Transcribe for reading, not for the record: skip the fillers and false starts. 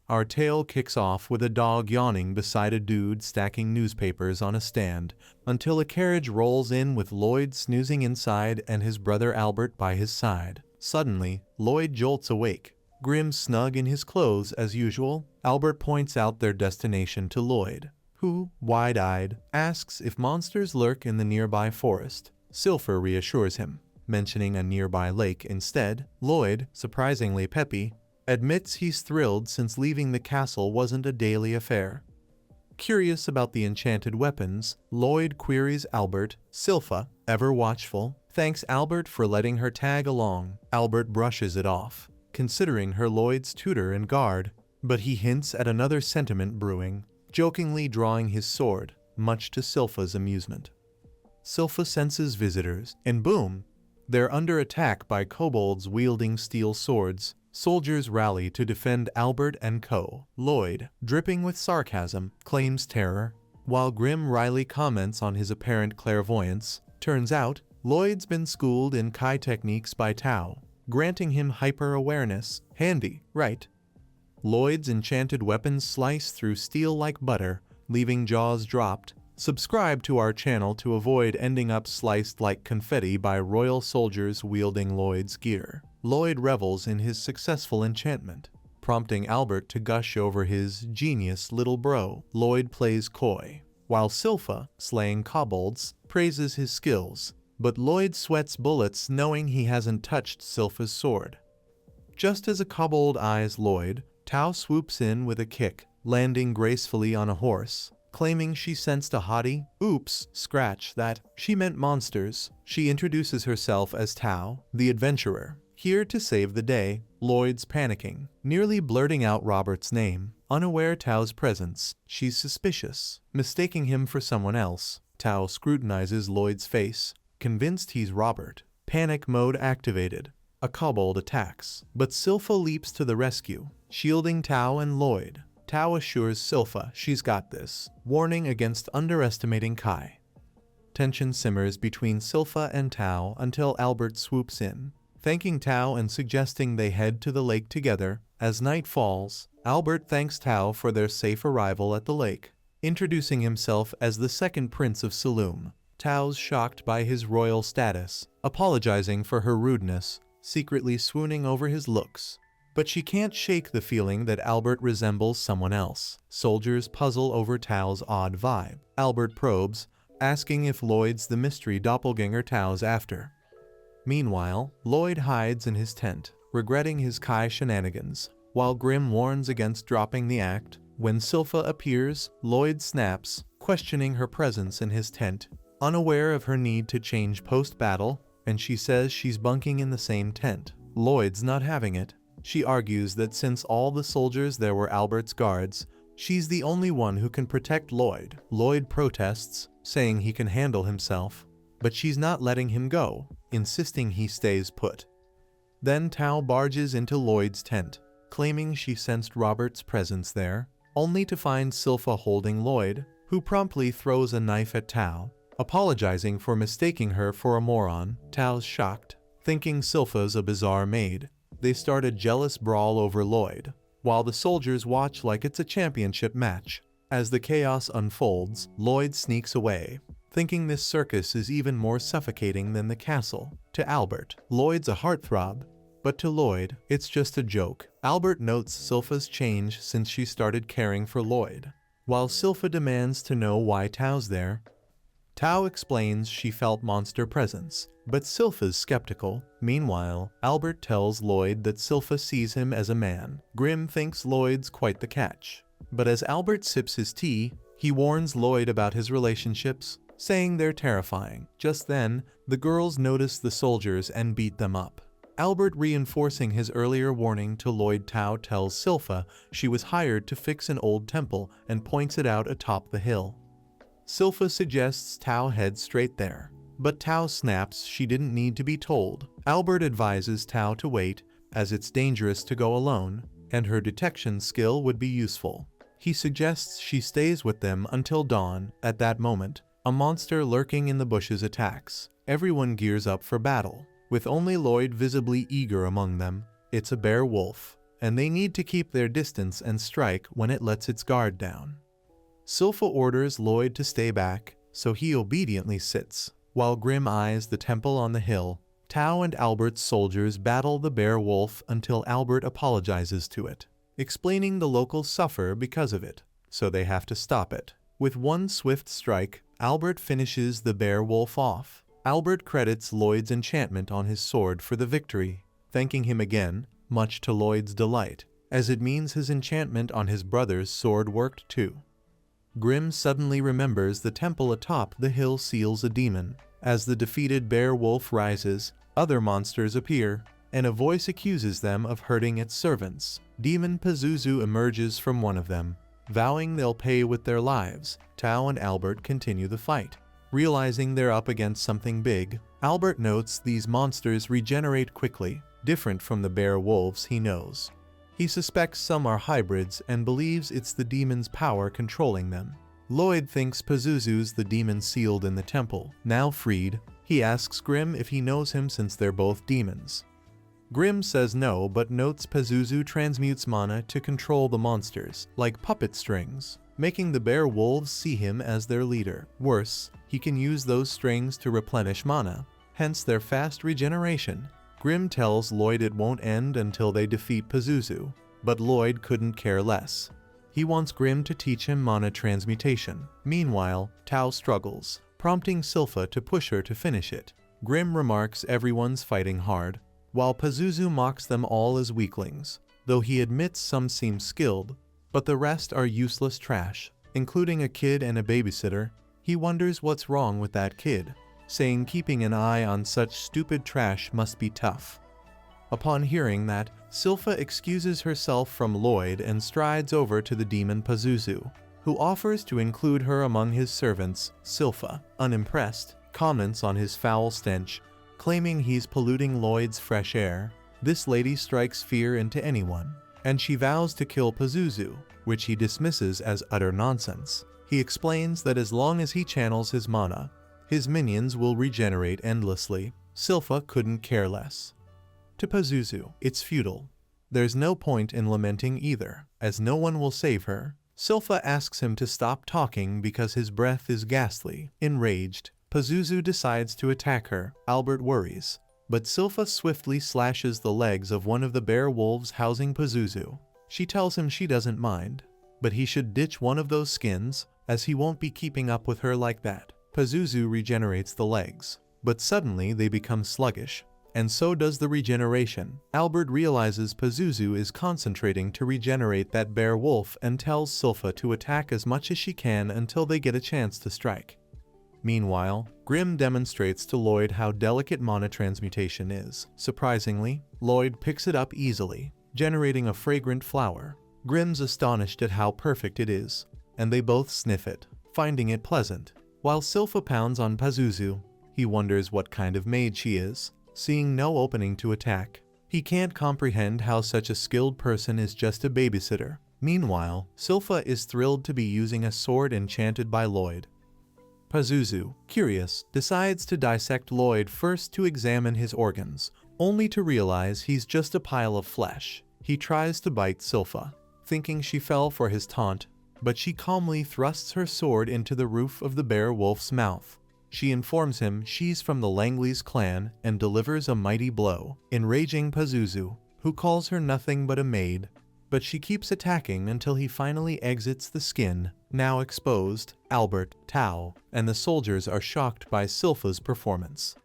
Our tale kicks off with a dog yawning beside a dude stacking newspapers on a stand, until a carriage rolls in with Lloyd snoozing inside and his brother Albert by his side. Suddenly, Lloyd jolts awake. Grim snug in his clothes as usual, Albert points out their destination to Lloyd, who, wide-eyed, asks if monsters lurk in the nearby forest. Silpher reassures him, mentioning a nearby lake instead. Lloyd, surprisingly peppy, admits he's thrilled since leaving the castle wasn't a daily affair. Curious about the enchanted weapons, Lloyd queries Albert. Silpha, ever watchful, thanks Albert for letting her tag along. Albert brushes it off, considering her Lloyd's tutor and guard, but he hints at another sentiment brewing, jokingly drawing his sword, much to Silpha's amusement. Silpha senses visitors, and boom! They're under attack by kobolds wielding steel swords. Soldiers rally to defend Albert and co. Lloyd, dripping with sarcasm, claims terror, while Grim wryly comments on his apparent clairvoyance. Turns out, Lloyd's been schooled in Kai techniques by Tao, granting him hyper-awareness. Handy, right? Lloyd's enchanted weapons slice through steel like butter, leaving jaws dropped. Subscribe to our channel to avoid ending up sliced like confetti by royal soldiers wielding Lloyd's gear. Lloyd revels in his successful enchantment, prompting Albert to gush over his genius little bro. Lloyd plays coy, while Silpha, slaying kobolds, praises his skills, but Lloyd sweats bullets knowing he hasn't touched Silpha's sword. Just as a kobold eyes Lloyd, Tao swoops in with a kick, landing gracefully on a horse, claiming she sensed a hottie. Oops, scratch that, she meant monsters. She introduces herself as Tao, the adventurer, here to save the day. Lloyd's panicking, nearly blurting out Robert's name. Unaware Tao's presence, she's suspicious, mistaking him for someone else. Tao scrutinizes Lloyd's face, convinced he's Robert. Panic mode activated. A kobold attacks, but Silpha leaps to the rescue, shielding Tao and Lloyd. Tao assures Silpha she's got this, warning against underestimating Kai. Tension simmers between Silpha and Tao until Albert swoops in, thanking Tao and suggesting they head to the lake together. As night falls, Albert thanks Tao for their safe arrival at the lake, introducing himself as the second prince of Saloum. Tao's shocked by his royal status, apologizing for her rudeness, secretly swooning over his looks. But she can't shake the feeling that Albert resembles someone else. Soldiers puzzle over Tao's odd vibe. Albert probes, asking if Lloyd's the mystery doppelganger Tao's after. Meanwhile, Lloyd hides in his tent, regretting his Kai shenanigans, while Grim warns against dropping the act. When Silpha appears, Lloyd snaps, questioning her presence in his tent, unaware of her need to change post-battle, and she says she's bunking in the same tent. Lloyd's not having it. She argues that since all the soldiers there were Albert's guards, she's the only one who can protect Lloyd. Lloyd protests, saying he can handle himself, but she's not letting him go, insisting he stays put. Then Tao barges into Lloyd's tent, claiming she sensed Robert's presence there, only to find Silpha holding Lloyd, who promptly throws a knife at Tao, apologizing for mistaking her for a moron. Tao's shocked, thinking Silpha's a bizarre maid. They start a jealous brawl over Lloyd, while the soldiers watch like it's a championship match. As the chaos unfolds, Lloyd sneaks away, thinking this circus is even more suffocating than the castle. To Albert, Lloyd's a heartthrob, but to Lloyd, it's just a joke. Albert notes Silpha's change since she started caring for Lloyd, while Silpha demands to know why Tao's there. Tao explains she felt monster presence, but Silpha's skeptical. Meanwhile, Albert tells Lloyd that Silpha sees him as a man. Grim thinks Lloyd's quite the catch, but as Albert sips his tea, he warns Lloyd about his relationships, saying they're terrifying. Just then, the girls notice the soldiers and beat them up. Albert, reinforcing his earlier warning to Lloyd, Tao tells Silpha she was hired to fix an old temple and points it out atop the hill. Silpha suggests Tao head straight there, but Tao snaps she didn't need to be told. Albert advises Tao to wait, as it's dangerous to go alone, and her detection skill would be useful. He suggests she stays with them until dawn. At that moment, a monster lurking in the bushes attacks. Everyone gears up for battle, with only Lloyd visibly eager among them. It's a bear wolf. and they need to keep their distance and strike when it lets its guard down. Silpha orders Lloyd to stay back, so he obediently sits, while Grim eyes the temple on the hill. Tao and Albert's soldiers battle the bear wolf until Albert apologizes to it, explaining the locals suffer because of it, so they have to stop it. With one swift strike, Albert finishes the bear wolf off. Albert credits Lloyd's enchantment on his sword for the victory, thanking him again, much to Lloyd's delight, as it means his enchantment on his brother's sword worked too. Grim suddenly remembers the temple atop the hill seals a demon. As the defeated bear wolf rises, other monsters appear, and a voice accuses them of hurting its servants. Demon Pazuzu emerges from one of them, vowing they'll pay with their lives. Tao and Albert continue the fight. Realizing they're up against something big, Albert notes these monsters regenerate quickly, different from the bear wolves he knows. He suspects some are hybrids and believes it's the demon's power controlling them. Lloyd thinks Pazuzu's the demon sealed in the temple. Now freed, he asks Grim if he knows him since they're both demons. Grim says no, but notes Pazuzu transmutes mana to control the monsters, like puppet strings, making the bear wolves see him as their leader. Worse, he can use those strings to replenish mana, hence their fast regeneration. Grim tells Lloyd it won't end until they defeat Pazuzu, but Lloyd couldn't care less. He wants Grim to teach him mana transmutation. Meanwhile, Tao struggles, prompting Silpha to push her to finish it. Grim remarks everyone's fighting hard, while Pazuzu mocks them all as weaklings, though he admits some seem skilled, but the rest are useless trash, including a kid and a babysitter. He wonders what's wrong with that kid, saying keeping an eye on such stupid trash must be tough. Upon hearing that, Silpha excuses herself from Lloyd and strides over to the demon Pazuzu, who offers to include her among his servants. Silpha, unimpressed, comments on his foul stench, claiming he's polluting Lloyd's fresh air. This lady strikes fear into anyone, and she vows to kill Pazuzu, which he dismisses as utter nonsense. He explains that as long as he channels his mana, his minions will regenerate endlessly. Silpha couldn't care less. To Pazuzu, it's futile. There's no point in lamenting either, as no one will save her. Silpha asks him to stop talking because his breath is ghastly. Enraged, Pazuzu decides to attack her. Albert worries, but Silpha swiftly slashes the legs of one of the bear wolves housing Pazuzu. She tells him she doesn't mind, but he should ditch one of those skins, as he won't be keeping up with her like that. Pazuzu regenerates the legs, but suddenly they become sluggish, and so does the regeneration. Albert realizes Pazuzu is concentrating to regenerate that bear wolf and tells Silpha to attack as much as she can until they get a chance to strike. Meanwhile, Grim demonstrates to Lloyd how delicate mana transmutation is. Surprisingly, Lloyd picks it up easily, generating a fragrant flower. Grim's astonished at how perfect it is, and they both sniff it, finding it pleasant. While Silpha pounds on Pazuzu, he wonders what kind of maid she is, seeing no opening to attack. He can't comprehend how such a skilled person is just a babysitter. Meanwhile, Silpha is thrilled to be using a sword enchanted by Lloyd. Pazuzu, curious, decides to dissect Lloyd first to examine his organs, only to realize he's just a pile of flesh. He tries to bite Silpha, thinking she fell for his taunt, but she calmly thrusts her sword into the roof of the bear wolf's mouth. She informs him she's from the Langley's clan and delivers a mighty blow, enraging Pazuzu, who calls her nothing but a maid, but she keeps attacking until he finally exits the skin. Now exposed, Albert, Tao, and the soldiers are shocked by Silpha's performance.